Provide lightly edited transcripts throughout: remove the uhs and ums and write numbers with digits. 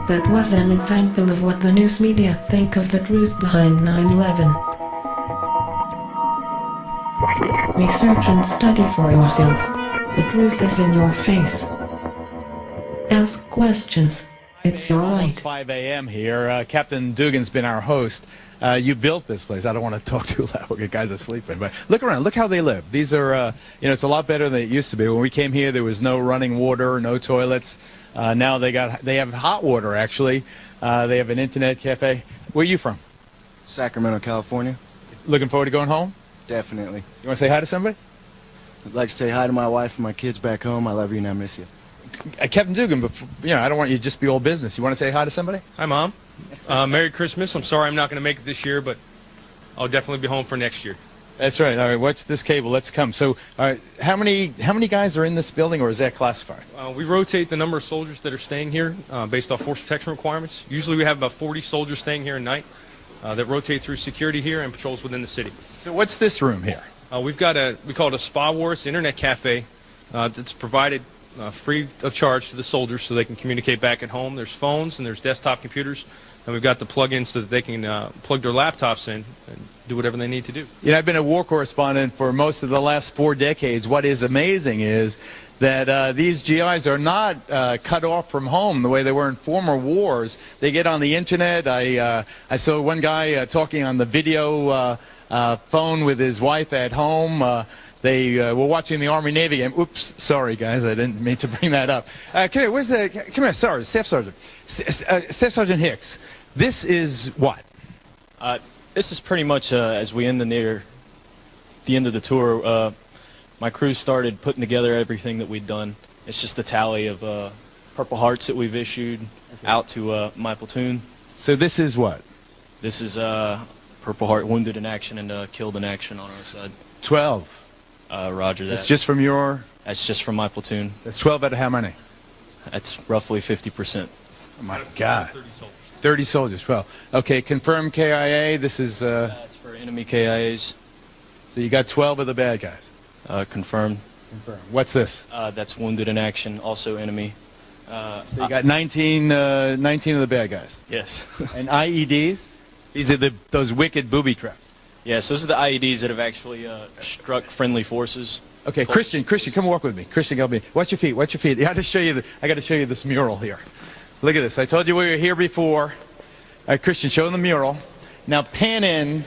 That was an example of what the news media think of the truth behind 9/11. Research and study for yourself. The truth is in your face. Ask questions. It's your right. It's 5 a.m. here. Captain Dugan's been our host. You built this place. I don't want to talk too loud. The guys are sleeping. But look around. Look how they live. These are, it's a lot better than it used to be. When we came here, there was no running water, no toilets. Now they have hot water, actually. They have an internet cafe. Where are you from? Sacramento, California. Looking forward to going home? Definitely. You want to say hi to somebody? I'd like to say hi to my wife and my kids back home. I love you and I miss you. Captain Dugan, I don't want you to just be all business. You want to say hi to somebody? Hi, Mom. Merry Christmas. I'm sorry I'm not going to make it this year, but I'll definitely be home for next year. That's right. All right, watch this cable. Let's come. So, how many guys are in this building, or is that classified? We rotate the number of soldiers that are staying here based off force protection requirements. Usually we have about 40 soldiers staying here at night that rotate through security here and patrols within the city. So what's this room here? We've got we call it a spa war. It's an internet cafe that's provided free of charge to the soldiers so they can communicate back at home. There's phones and there's desktop computers, and we've got the plug-ins so that they can plug their laptops in and do whatever they need to do. I've been a war correspondent for most of the last 4 decades. What is amazing is that these GIs are not cut off from home the way they were in former wars. They get on the internet. I saw one guy talking on the video phone with his wife at home. They were watching the Army-Navy game. Oops, sorry guys, I didn't mean to bring that up. Come here, come here, sorry, Staff Sergeant. Staff Sergeant Hicks, this is what? This is pretty much as we near the end of the tour, my crew started putting together everything that we'd done. It's just a tally of Purple Hearts that we've issued out to my platoon. So this is what? This is Purple Heart wounded in action and killed in action on our side. 12. Roger that. That's just from your... That's just from my platoon. That's 12 out of how many? That's roughly 50%. Oh my God. 30 soldiers. Well, okay, confirmed KIA. This is... That's for enemy KIAs. So you got 12 of the bad guys? Confirmed. Confirmed. What's this? That's wounded in action, also enemy. So you got 19 of the bad guys? Yes. And IEDs? These are those wicked booby traps. Yes, those are the IEDs that have actually struck friendly forces. Okay, Christian, come walk with me. Christian, help me. Watch your feet. Watch your feet. I got to show you this mural here. Look at this. I told you we were here before. All right, Christian, show them the mural. Now pan in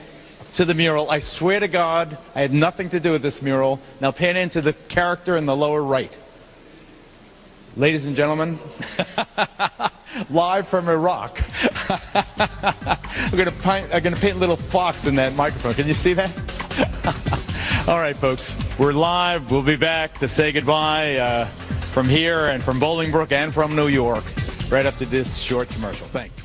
to the mural. I swear to God, I had nothing to do with this mural. Now pan into the character in the lower right. Ladies and gentlemen, live from Iraq. I'm going to paint a little fox in that microphone. Can you see that? All right, folks, we're live. We'll be back to say goodbye from here and from Bolingbrook and from New York right after this short commercial. Thank you.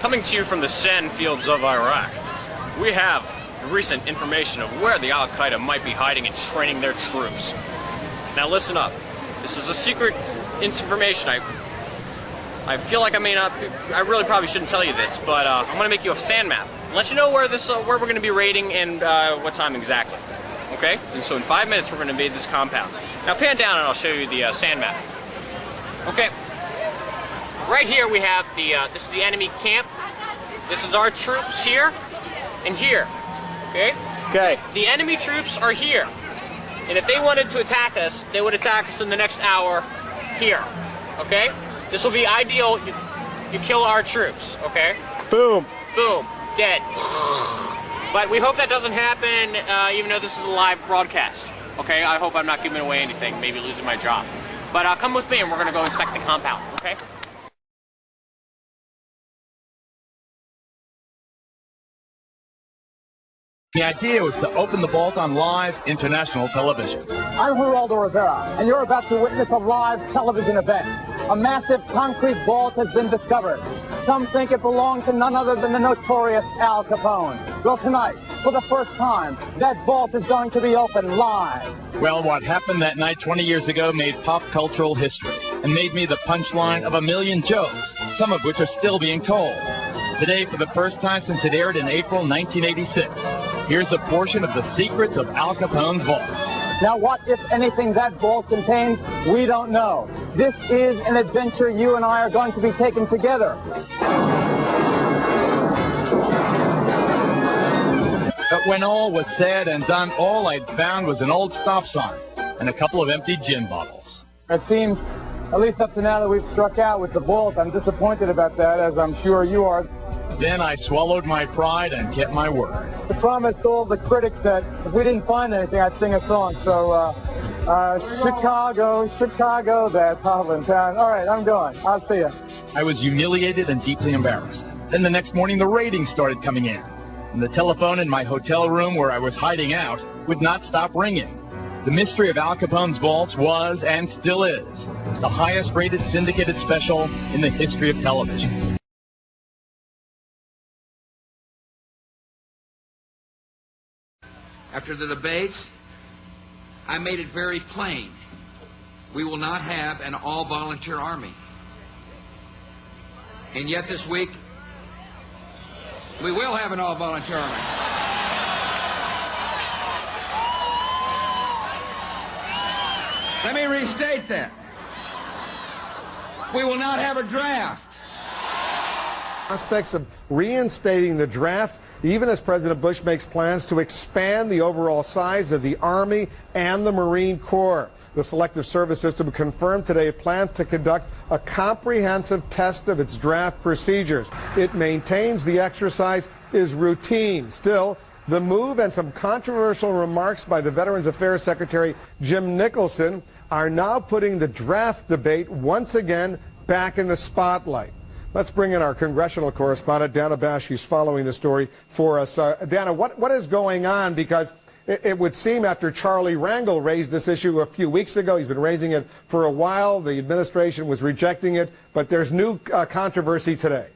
Coming to you from the sand fields of Iraq, we have recent information of where the Al-Qaeda might be hiding and training their troops. Now listen up. This is a secret information. I feel like I really probably shouldn't tell you this, but I'm going to make you a sand map. Let you know where we're going to be raiding and what time exactly. Okay? And so in 5 minutes we're going to invade this compound. Now pan down and I'll show you the sand map. Okay. Right here we have this is the enemy camp. This is our troops here and here. Okay? Okay. The enemy troops are here. And if they wanted to attack us, they would attack us in the next hour here. Okay? This will be ideal. You kill our troops. Okay? Boom. Boom. Dead. But we hope that doesn't happen, even though this is a live broadcast. Okay? I hope I'm not giving away anything, maybe losing my job. But come with me and we're going to go inspect the compound. Okay? The idea was to open the vault on live international television. I'm Geraldo Rivera, and you're about to witness a live television event. A massive concrete vault has been discovered. Some think it belonged to none other than the notorious Al Capone. Well, tonight, For the first time, that vault is going to be open live. Well, what happened that night 20 years ago made pop cultural history and made me the punchline of a million jokes, some of which are still being told. Today, for the first time since it aired in April 1986, here's a portion of the secrets of Al Capone's vault. Now, what, if anything, that vault contains, we don't know. This is an adventure you and I are going to be taking together. But when all was said and done, all I'd found was an old stop sign and a couple of empty gin bottles. It seems, at least up to now, that we've struck out with the vault. I'm disappointed about that, as I'm sure you are. Then I swallowed my pride and kept my word. I promised all the critics that if we didn't find anything, I'd sing a song. So, Chicago, Chicago, that Hovland town. All right, I'm going. I'll see you. I was humiliated and deeply embarrassed. Then the next morning, the ratings started coming in. And the telephone in my hotel room where I was hiding out would not stop ringing. The mystery of Al Capone's vaults was, and still is, the highest-rated syndicated special in the history of television. After the debates, I made it very plain. We will not have an all-volunteer army. And yet this week, we will have an all-volunteer army. Let me restate that. We will not have a draft. Prospects of reinstating the draft, even as President Bush makes plans to expand the overall size of the Army and the Marine Corps. The Selective Service System confirmed today it plans to conduct a comprehensive test of its draft procedures. It maintains the exercise is routine. Still, the move and some controversial remarks by the Veterans Affairs Secretary Jim Nicholson are now putting the draft debate once again back in the spotlight. Let's bring in our congressional correspondent, Dana Bash, who's following the story for us. Dana, what is going on? Because it would seem after Charlie Rangel raised this issue a few weeks ago, he's been raising it for a while, the administration was rejecting it, but there's new controversy today.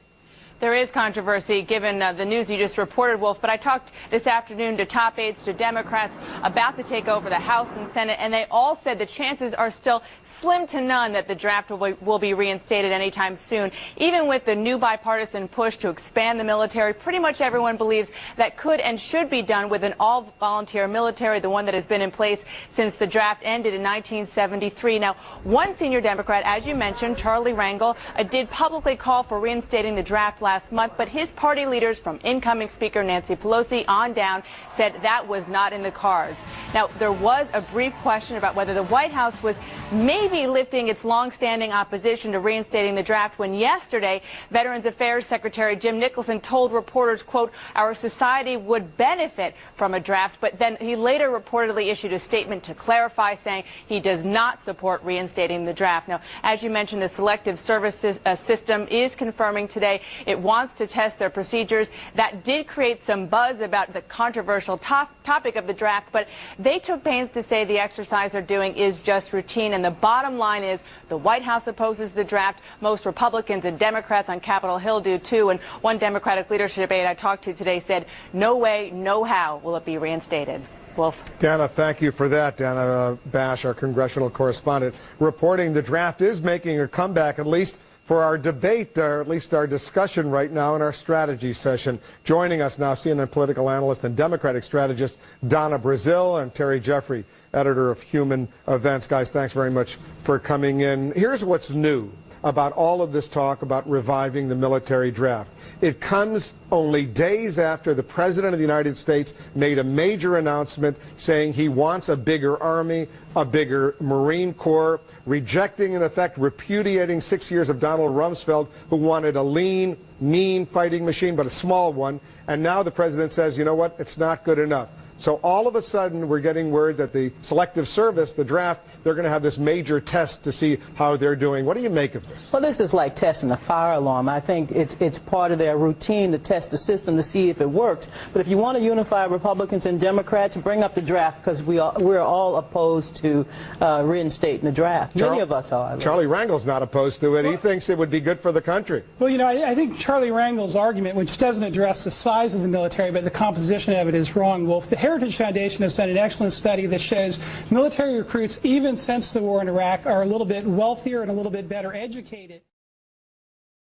There is controversy given the news you just reported, Wolf, but I talked this afternoon to top aides, to Democrats about to take over the House and Senate, and they all said the chances are still slim to none that the draft will be reinstated anytime soon. Even with the new bipartisan push to expand the military, pretty much everyone believes that could and should be done with an all-volunteer military, the one that has been in place since the draft ended in 1973. Now, one senior Democrat, as you mentioned, Charlie Rangel, did publicly call for reinstating the draft last month, but his party leaders, from incoming Speaker Nancy Pelosi on down, said that was not in the cards. Now, there was a brief question about whether the White House was maybe lifting its long-standing opposition to reinstating the draft when yesterday Veterans Affairs Secretary Jim Nicholson told reporters, quote, our society would benefit from a draft, but then he later reportedly issued a statement to clarify, saying he does not support reinstating the draft. Now, as you mentioned, the Selective Services System is confirming today it wants to test their procedures. That did create some buzz about the controversial topic of the draft, but they took pains to say the exercise they're doing is just routine. And the bottom line is the White House opposes the draft. Most Republicans and Democrats on Capitol Hill do too. And one Democratic leadership aide I talked to today said, no way, no how will it be reinstated. Wolf. Dana, thank you for that. Dana Bash, our congressional correspondent, reporting the draft is making a comeback, at least for our debate, or at least our discussion right now in our strategy session. Joining us now, CNN political analyst and Democratic strategist Donna Brazile, and Terry Jeffrey, editor of Human Events. Guys, thanks very much for coming in. Here's what's new about all of this talk about reviving the military draft. It comes only days after the President of the United States made a major announcement saying he wants a bigger Army, a bigger Marine Corps, rejecting, in effect, repudiating 6 years of Donald Rumsfeld, who wanted a lean, mean fighting machine, but a small one. And now the President says, you know what, it's not good enough. So all of a sudden, we're getting word that the Selective Service, the draft, they're going to have this major test to see how they're doing. What do you make of this? Well, this is like testing a fire alarm. I think it's part of their routine to test the system to see if it works. But if you want to unify Republicans and Democrats, bring up the draft, because we're all opposed to reinstating the draft. Many of us are. Charlie Rangel's not opposed to it. He thinks it would be good for the country. Well, you know, I think Charlie Rangel's argument, which doesn't address the size of the military, but the composition of it, is wrong, Wolf. The Heritage Foundation has done an excellent study that shows military recruits, even since the war in Iraq, are a little bit wealthier and a little bit better educated.